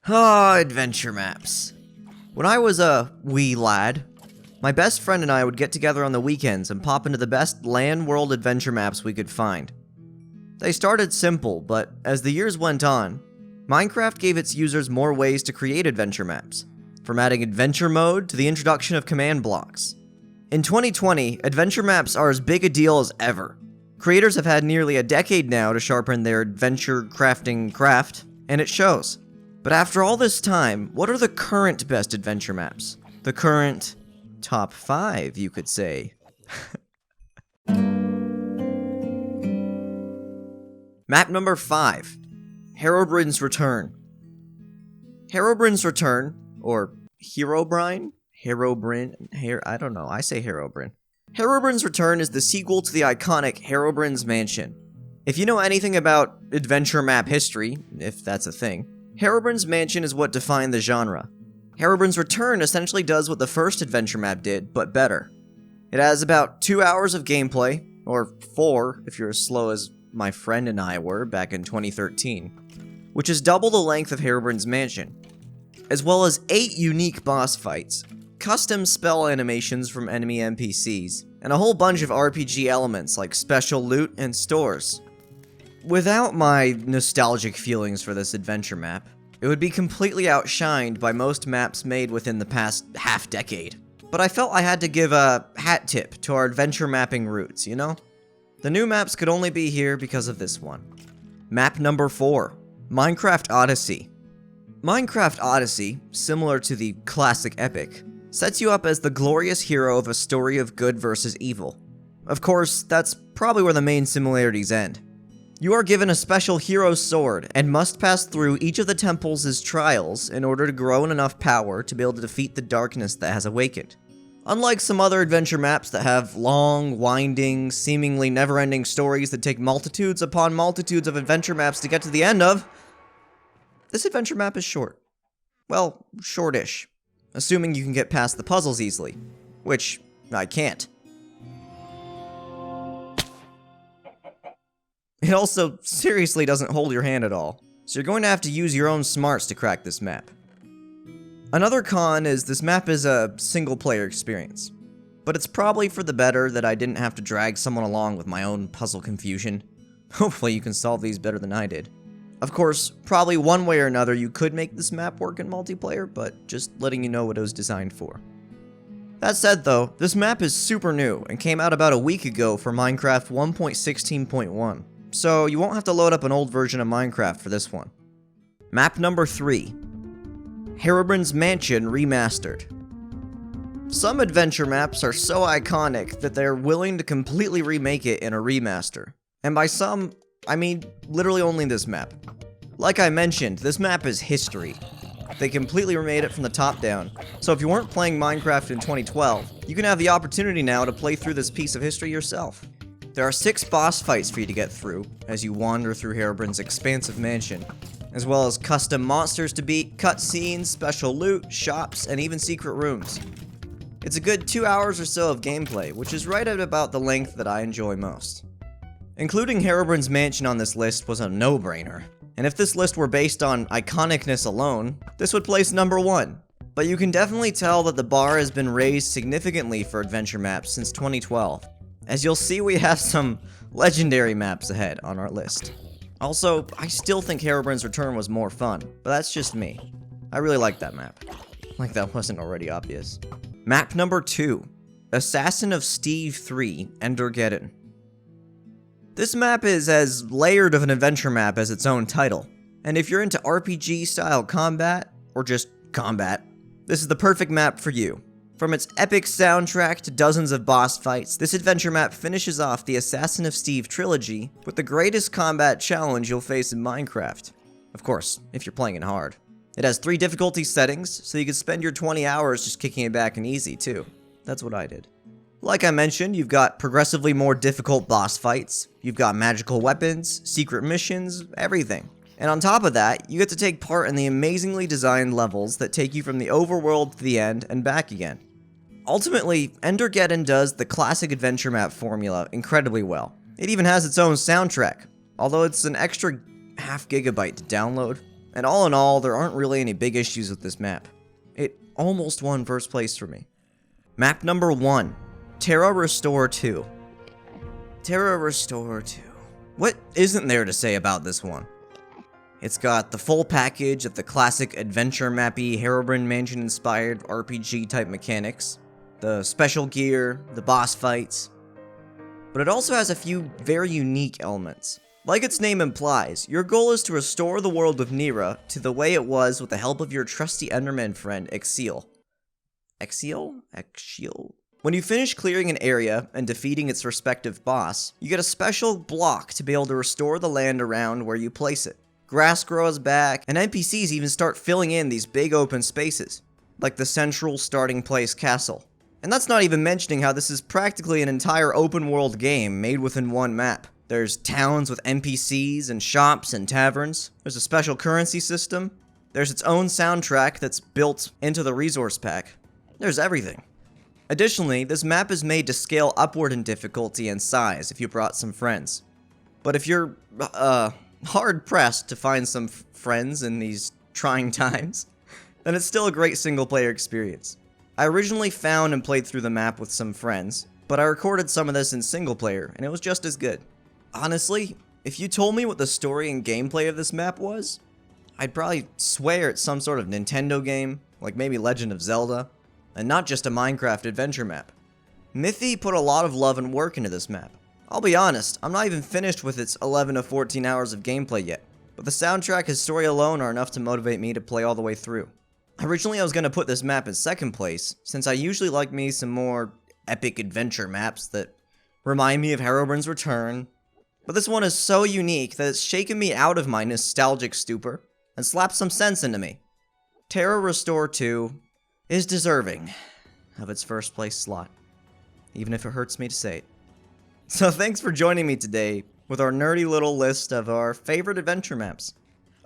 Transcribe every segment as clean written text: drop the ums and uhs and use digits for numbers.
Ah, adventure maps. When I was a wee lad, my best friend and I would get together on the weekends and pop into the best LAN world adventure maps we could find. They started simple, but as the years went on, Minecraft gave its users more ways to create adventure maps, from adding adventure mode to the introduction of command blocks. In 2020, adventure maps are as big a deal as ever. Creators have had nearly a decade now to sharpen their adventure crafting craft, and it shows. But after all this time, what are the current best adventure maps? The current top 5, you could say. Map number 5, Herobrine's Return. Herobrine's Return, or Herobrine? I don't know, I say Herobrine. Herobrine's Return is the sequel to the iconic Herobrine's Mansion. If you know anything about adventure map history, if that's a thing, Herobrine's Mansion is what defined the genre. Herobrine's Return essentially does what the first adventure map did, but better. It has about 2 hours of gameplay, or 4 if you're as slow as my friend and I were back in 2013, which is double the length of Herobrine's Mansion, as well as 8 unique boss fights, custom spell animations from enemy NPCs, and a whole bunch of RPG elements like special loot and stores. Without my nostalgic feelings for this adventure map, it would be completely outshined by most maps made within the past half-decade. But I felt I had to give a hat tip to our adventure mapping roots, you know? The new maps could only be here because of this one. Map number 4, Minecraft Odyssey. Minecraft Odyssey, similar to the classic epic, sets you up as the glorious hero of a story of good versus evil. Of course, that's probably where the main similarities end. You are given a special hero sword and must pass through each of the temples' trials in order to grow in enough power to be able to defeat the darkness that has awakened. Unlike some other adventure maps that have long, winding, seemingly never-ending stories that take multitudes upon multitudes of adventure maps to get to the end of, this adventure map is short. Well, shortish. Assuming you can get past the puzzles easily, which I can't. It also seriously doesn't hold your hand at all, so you're going to have to use your own smarts to crack this map. Another con is this map is a single-player experience, but it's probably for the better that I didn't have to drag someone along with my own puzzle confusion. Hopefully you can solve these better than I did. Of course, probably one way or another you could make this map work in multiplayer, but just letting you know what it was designed for. That said though, this map is super new and came out about a week ago for Minecraft 1.16.1. So you won't have to load up an old version of Minecraft for this one. Map number 3, Herobrine's Mansion Remastered. Some adventure maps are so iconic that they're willing to completely remake it in a remaster. And by some, I mean literally only this map. Like I mentioned, this map is history. They completely remade it from the top down, so if you weren't playing Minecraft in 2012, you can have the opportunity now to play through this piece of history yourself. There are 6 boss fights for you to get through as you wander through Herobrine's expansive mansion, as well as custom monsters to beat, cutscenes, special loot, shops, and even secret rooms. It's a good 2 hours or so of gameplay, which is right at about the length that I enjoy most. Including Herobrine's Mansion on this list was a no-brainer, and if this list were based on iconicness alone, this would place number 1. But you can definitely tell that the bar has been raised significantly for adventure maps since 2012. As you'll see, we have some legendary maps ahead on our list. Also, I still think Herobrine's Return was more fun, but that's just me. I really like that map. Like that wasn't already obvious. Map number 2, Assassin of Steve 3, Endergeddon. This map is as layered of an adventure map as its own title, and if you're into RPG-style combat, or just combat, this is the perfect map for you. From its epic soundtrack to dozens of boss fights, this adventure map finishes off the Assassin of Steve trilogy with the greatest combat challenge you'll face in Minecraft. Of course, if you're playing it hard. It has 3 difficulty settings, so you can spend your 20 hours just kicking it back in easy, too. That's what I did. Like I mentioned, you've got progressively more difficult boss fights, you've got magical weapons, secret missions, everything. And on top of that, you get to take part in the amazingly designed levels that take you from the overworld to the end and back again. Ultimately, Endergeddon does the classic adventure map formula incredibly well. It even has its own soundtrack, although it's an extra half gigabyte to download, And all in all, there aren't really any big issues with this map. It almost won first place for me. Map number 1, Terra Restore 2. Terra Restore 2. What isn't there to say about this one? It's got the full package of the classic adventure mappy Herobrine mansion inspired RPG type mechanics, the special gear, the boss fights, but it also has a few very unique elements. Like its name implies, your goal is to restore the world of Nera to the way it was with the help of your trusty Enderman friend, Exiel. Exiel? When you finish clearing an area and defeating its respective boss, you get a special block to be able to restore the land around where you place it. Grass grows back, and NPCs even start filling in these big open spaces, like the central starting place castle. And that's not even mentioning how this is practically an entire open world game made within one map. There's towns with NPCs and shops and taverns. There's a special currency system. There's its own soundtrack that's built into the resource pack. There's everything. Additionally, this map is made to scale upward in difficulty and size if you brought some friends. But if you're, hard-pressed to find some friends in these trying times, then it's still a great single-player experience. I originally found and played through the map with some friends, but I recorded some of this in single-player, and it was just as good. Honestly, if you told me what the story and gameplay of this map was, I'd probably swear it's some sort of Nintendo game, like maybe Legend of Zelda, and not just a Minecraft adventure map. Mythy put a lot of love and work into this map. I'll be honest, I'm not even finished with its 11 to 14 hours of gameplay yet, but the soundtrack and story alone are enough to motivate me to play all the way through. Originally I was going to put this map in second place, since I usually like me some more epic adventure maps that remind me of Herobrine's return, but this one is so unique that it's shaken me out of my nostalgic stupor and slapped some sense into me. Terra Restore 2 is deserving of its first place slot, even if it hurts me to say it. So thanks for joining me today with our nerdy little list of our favorite adventure maps.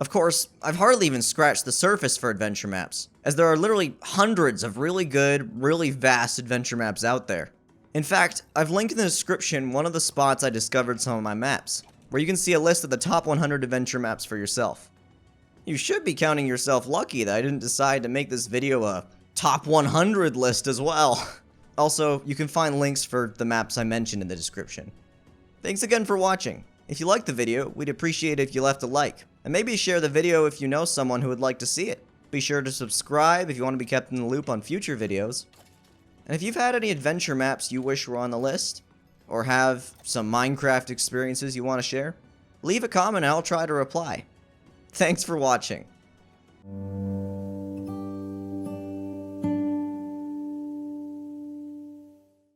Of course, I've hardly even scratched the surface for adventure maps, as there are literally hundreds of really good, really vast adventure maps out there. In fact, I've linked in the description one of the spots I discovered some of my maps, where you can see a list of the top 100 adventure maps for yourself. You should be counting yourself lucky that I didn't decide to make this video a top 100 list as well. Also, you can find links for the maps I mentioned in the description. Thanks again for watching. If you liked the video, we'd appreciate it if you left a like, and maybe share the video if you know someone who would like to see it. Be sure to subscribe if you want to be kept in the loop on future videos. And if you've had any adventure maps you wish were on the list, or have some Minecraft experiences you want to share, leave a comment and I'll try to reply. Thanks for watching.